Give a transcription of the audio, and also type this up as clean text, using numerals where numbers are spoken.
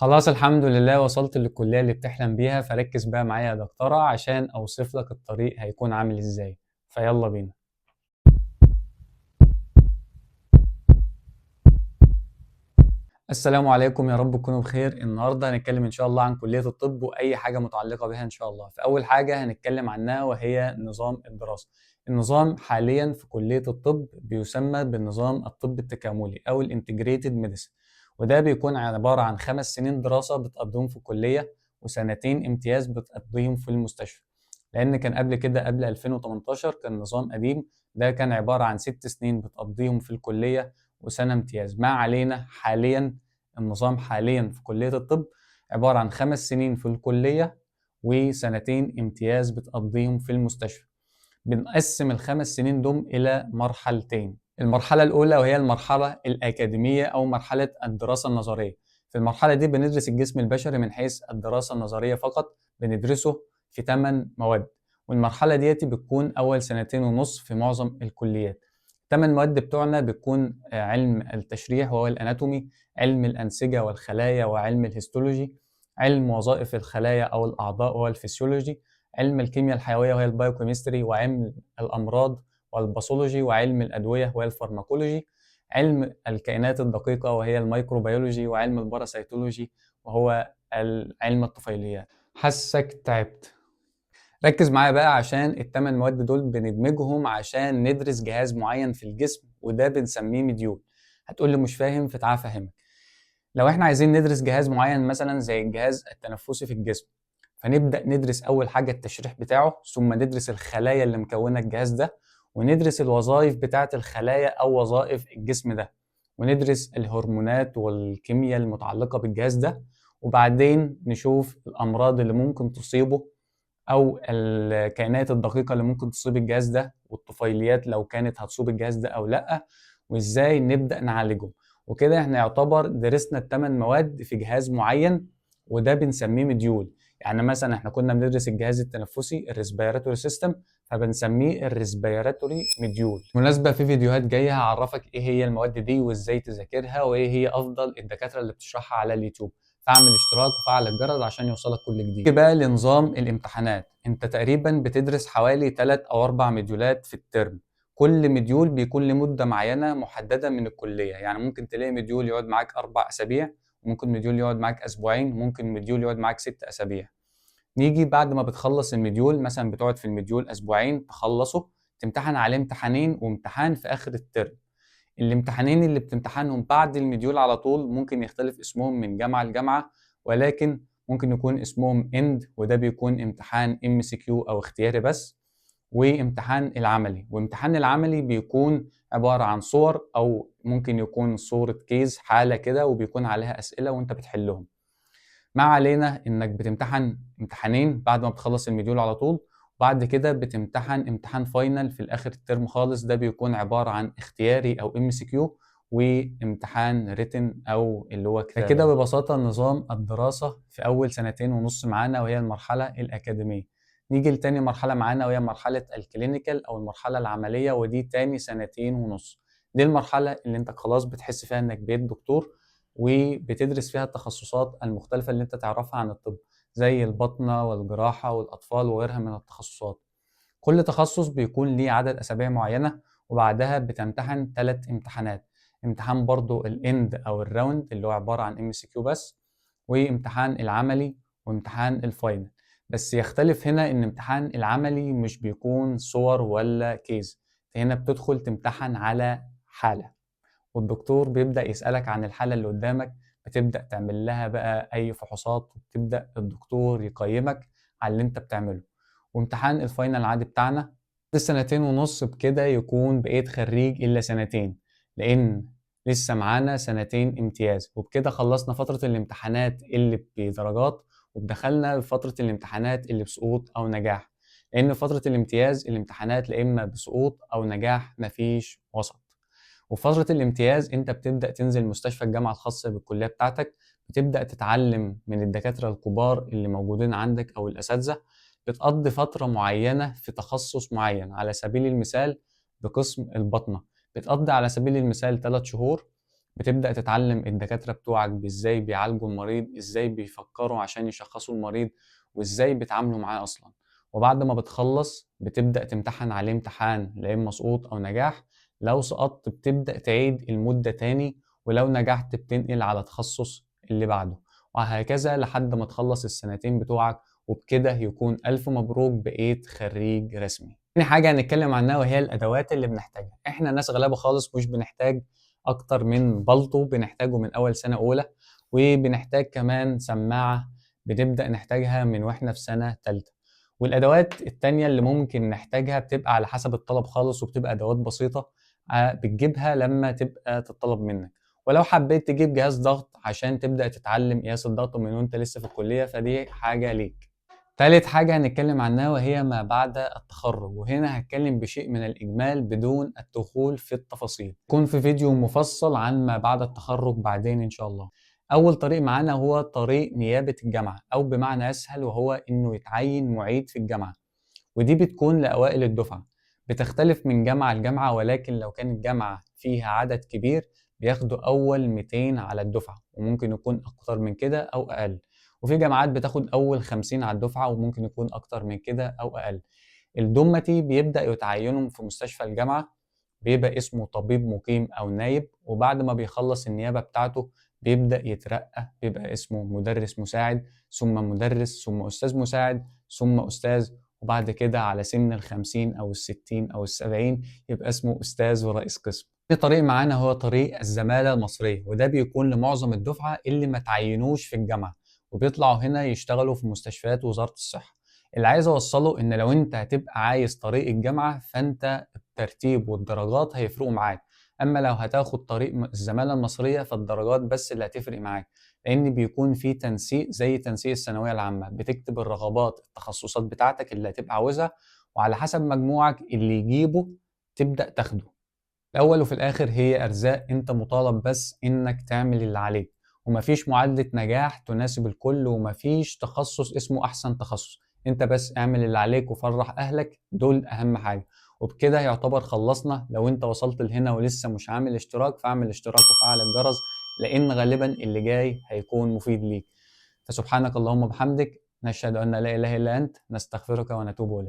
خلاص الحمد لله وصلت للكلية اللي بتحلم بيها، فركز بقى معايا يا دكتورة عشان أوصف لك الطريق هيكون عامل إزاي. فيلا بينا. السلام عليكم، يا رب تكونوا بخير. النهاردة هنتكلم إن شاء الله عن كلية الطب وأي حاجة متعلقة بها إن شاء الله. فأول حاجة هنتكلم عنها وهي نظام الدراسة. النظام حاليا في كلية الطب بيسمى بالنظام الطب التكاملي أو الانتجريتد ميديسن، وده بيكون عبارة عن 5 سنين دراسة بتقضيهم في الكلية وسنتين امتياز بتقضيهم في المستشفى. لأن كان قبل كده، قبل 2018 كان نظام قديم، ده كان عبارة عن 6 سنين بتقضيهم في الكلية وسنة امتياز. ما علينا، حاليا النظام حاليا في كلية الطب عبارة عن 5 سنين في الكلية وسنتين امتياز بتقضيهم في المستشفى. بنقسم ال5 سنين دول إلى مرحلتين. المرحلة الأولى وهي المرحلة الأكاديمية أو مرحلة الدراسة النظرية. في المرحلة دي بندرس الجسم البشري من حيث الدراسة النظرية فقط، بندرسه في 8 مواد. والمرحلة ديتي بتكون أول سنتين ونص في معظم الكليات. 8 مواد بتوعنا بتكون علم التشريح وهو الأناتومي، علم الأنسجة والخلايا وعلم الهيستولوجي، علم وظائف الخلايا أو الأعضاء وهو الفسيولوجي، علم الكيمياء الحيوية وهي البايوكيمستري، وعلم الأمراض والباثولوجي، وعلم الأدوية وهي الفارماكولوجي، علم الكائنات الدقيقة وهي الميكروبيولوجي، وعلم الباراسيتولوجي وهو علم الطفيليات. حاسك تعبت. ركز معايا بقى عشان ال8 مواد دول بندمجهم عشان ندرس جهاز معين في الجسم، وده بنسميه مديول. هتقول لي مش فاهم، فتعال افهمك. لو احنا عايزين ندرس جهاز معين مثلا زي الجهاز التنفسي في الجسم، فنبدأ ندرس أول حاجة التشريح بتاعه، ثم ندرس الخلايا اللي مكونة الجهاز ده، وندرس الوظائف بتاعة الخلايا أو وظائف الجسم ده، وندرس الهرمونات والكيمياء المتعلقة بالجهاز ده، وبعدين نشوف الأمراض اللي ممكن تصيبه أو الكائنات الدقيقة اللي ممكن تصيب الجهاز ده، والطفيليات لو كانت هتصيب الجهاز ده أو لأ، وإزاي نبدأ نعالجه. وكده احنا يعتبر درسنا ال8 مواد في جهاز معين، وده بنسميه مديول. يعني مثلا احنا كنا بندرس الجهاز التنفسي الريسبيراتوري سيستم، فبنسميه الريسبيراتوري مديول. بالمناسبة في فيديوهات جاية هعرفك ايه هي المواد دي وازاي تذاكرها وايه هي افضل الدكاترة اللي بتشرحها على اليوتيوب. فاعمل اشتراك وفعل الجرس عشان يوصلك كل جديد. نيجي بقى لنظام الامتحانات. انت تقريبا بتدرس حوالي 3 او 4 مديولات في الترم. كل مديول بيكون لمدة معينة محددة من الكلية. يعني ممكن تلاقي مديول يقعد معاك 4 أسابيع، ممكن مديول يقعد معاك أسبوعين، ممكن مديول يقعد معاك 6 أسابيع. نيجي بعد ما بتخلص المديول، مثلا بتقعد في المديول أسبوعين تخلصه، تمتحن عليه امتحانين وامتحان في آخر الترم. الامتحانين اللي بتمتحنهم بعد المديول على طول ممكن يختلف اسمهم من جامعة لجامعة، ولكن ممكن يكون اسمهم اند، وده بيكون امتحان MCQ أو اختياري بس. وامتحان العملي، وامتحان العملي بيكون عبارة عن صور أو ممكن يكون صورة كيس حالة كده وبيكون عليها أسئلة وأنت بتحلهم. ما علينا إنك بتمتحن امتحانين بعد ما بتخلص المديول على طول، وبعد كده بتمتحن امتحان فاينل في الآخر الترم خالص، ده بيكون عبارة عن اختياري أو MCQ، وامتحان ريتن أو اللي هو كتابة. كده ببساطة نظام الدراسة في أول سنتين ونص معانا وهي المرحلة الأكاديمية. نيجي لتاني مرحلة معانا وهي مرحلة الكلينيكال أو المرحلة العملية، ودي تاني سنتين ونص. دي المرحلة اللي انت خلاص بتحس فيها انك بقيت دكتور، وبتدرس فيها التخصصات المختلفة اللي انت تعرفها عن الطب، زي الباطنة والجراحة والأطفال وغيرها من التخصصات. كل تخصص بيكون ليه عدد أسابيع معينة، وبعدها بتمتحن 3 امتحانات. امتحان برضو الاند أو الراوند اللي هو عبارة عن MCQ بس، وامتحان العملي، وامتحان الفاينل. بس يختلف هنا إن امتحان العملي مش بيكون صور ولا كيس، هنا بتدخل تمتحن على حالة، والدكتور بيبدأ يسألك عن الحالة اللي قدامك، بتبدأ تعمل لها بقى أي فحوصات، وبتبدأ الدكتور يقيمك على اللي أنت بتعمله. وامتحان الفاينل العادي بتاعنا بعد السنتين ونص بكده يكون بقيت خريج إلا سنتين، لأن لسه معانا سنتين امتياز. وبكده خلصنا فترة الامتحانات اللي بدرجات، ودخلنا فترة الامتحانات اللي بسقوط أو نجاح، لأن فترة الامتياز الامتحانات لا إما بسقوط أو نجاح، مفيش وسط. وفي فترة الامتياز انت بتبدأ تنزل مستشفى الجامعة الخاصة بالكلية بتاعتك، بتبدأ تتعلم من الدكاترة الكبار اللي موجودين عندك أو الأساتذة، بتقضي فترة معينة في تخصص معين. على سبيل المثال بقسم الباطنة بتقضي على سبيل المثال 3 شهور، بتبدأ تتعلم الدكاترة بتوعك ازاي بيعالجوا المريض، ازاي بيفكروا عشان يشخصوا المريض، وازاي بيتعاملوا معاه اصلا. وبعد ما بتخلص بتبدأ تمتحن عليه امتحان، لا اما سقوط او نجاح. لو سقطت بتبدأ تعيد المدة تاني، ولو نجحت بتنقل على تخصص اللي بعده، وهكذا لحد ما تخلص السنتين بتوعك. وبكده يكون ألف مبروك بقيت خريج رسمي. تاني حاجة هنتكلم عنها وهي الأدوات اللي بنحتاجها. احنا ناس غلابة خالص، مش بنحتاج أكتر من بلطو بنحتاجه من أول سنة أولى، وبنحتاج كمان سماعة بنبدأ نحتاجها من واحنا في سنة تالتة. والأدوات التانية اللي ممكن نحتاجها بتبقى على حسب الطلب خالص، وبتبقى أدوات بسيطة بتجيبها لما تبقى تطلب منك. ولو حبيت تجيب جهاز ضغط عشان تبدأ تتعلم قياس الضغط من وانت لسه في الكلية، فدي حاجة ليك. تالت حاجة هنتكلم عنها وهي ما بعد التخرج، وهنا هتكلم بشيء من الإجمال بدون الدخول في التفاصيل. يكون في فيديو مفصل عن ما بعد التخرج بعدين إن شاء الله. أول طريق معانا هو طريق نيابة الجامعة، أو بمعنى أسهل وهو إنه يتعين معيد في الجامعة. ودي بتكون لأوائل الدفعة. بتختلف من جامعة لجامعة، ولكن لو كانت جامعة فيها عدد كبير بياخدوا أول 200 على الدفعة، وممكن يكون أكتر من كده أو أقل. وفي جامعات بتاخد أول 50 على الدفعة، وممكن يكون أكتر من كده أو أقل. الدمتي بيبدأ يتعينهم في مستشفى الجامعة، بيبقى اسمه طبيب مقيم أو نايب. وبعد ما بيخلص النيابة بتاعته بيبدأ يترقى، بيبقى اسمه مدرس مساعد، ثم مدرس، ثم أستاذ مساعد، ثم أستاذ. وبعد كده على سن ال50 أو ال60 أو ال70 يبقى اسمه أستاذ ورئيس قسم. تاني طريق معانا هو طريق الزمالة المصرية، وده بيكون لمعظم الدفعة اللي ما تعينوش في الجامعة، وبيطلعوا هنا يشتغلوا في مستشفيات وزارة الصحة. اللي عايز أوصله إن لو أنت هتبقى عايز طريق الجامعة، فأنت الترتيب والدرجات هيفرقوا معاك. أما لو هتاخد طريق الزمالة المصرية فالدرجات بس اللي هتفرق معاك، لأن بيكون في تنسيق زي تنسيق الثانوية العامة. بتكتب الرغبات التخصصات بتاعتك اللي هتبقى عاوزها، وعلى حسب مجموعك اللي يجيبه تبدأ تاخده. الأول وفي الآخر هي أرزاق، أنت مطالب بس إنك تعمل اللي عليك. ومفيش معادلة نجاح تناسب الكل، ومفيش تخصص اسمه أحسن تخصص. أنت بس اعمل اللي عليك وفرح أهلك، دول أهم حاجة. وبكده يعتبر خلصنا. لو أنت وصلت لهنا ولسه مش عامل اشتراك، فاعمل اشتراك وفعل الجرس، لأن غالبا اللي جاي هيكون مفيد ليك. فسبحانك اللهم وبحمدك، نشهد أن لا إله إلا أنت، نستغفرك ونتوب إليك.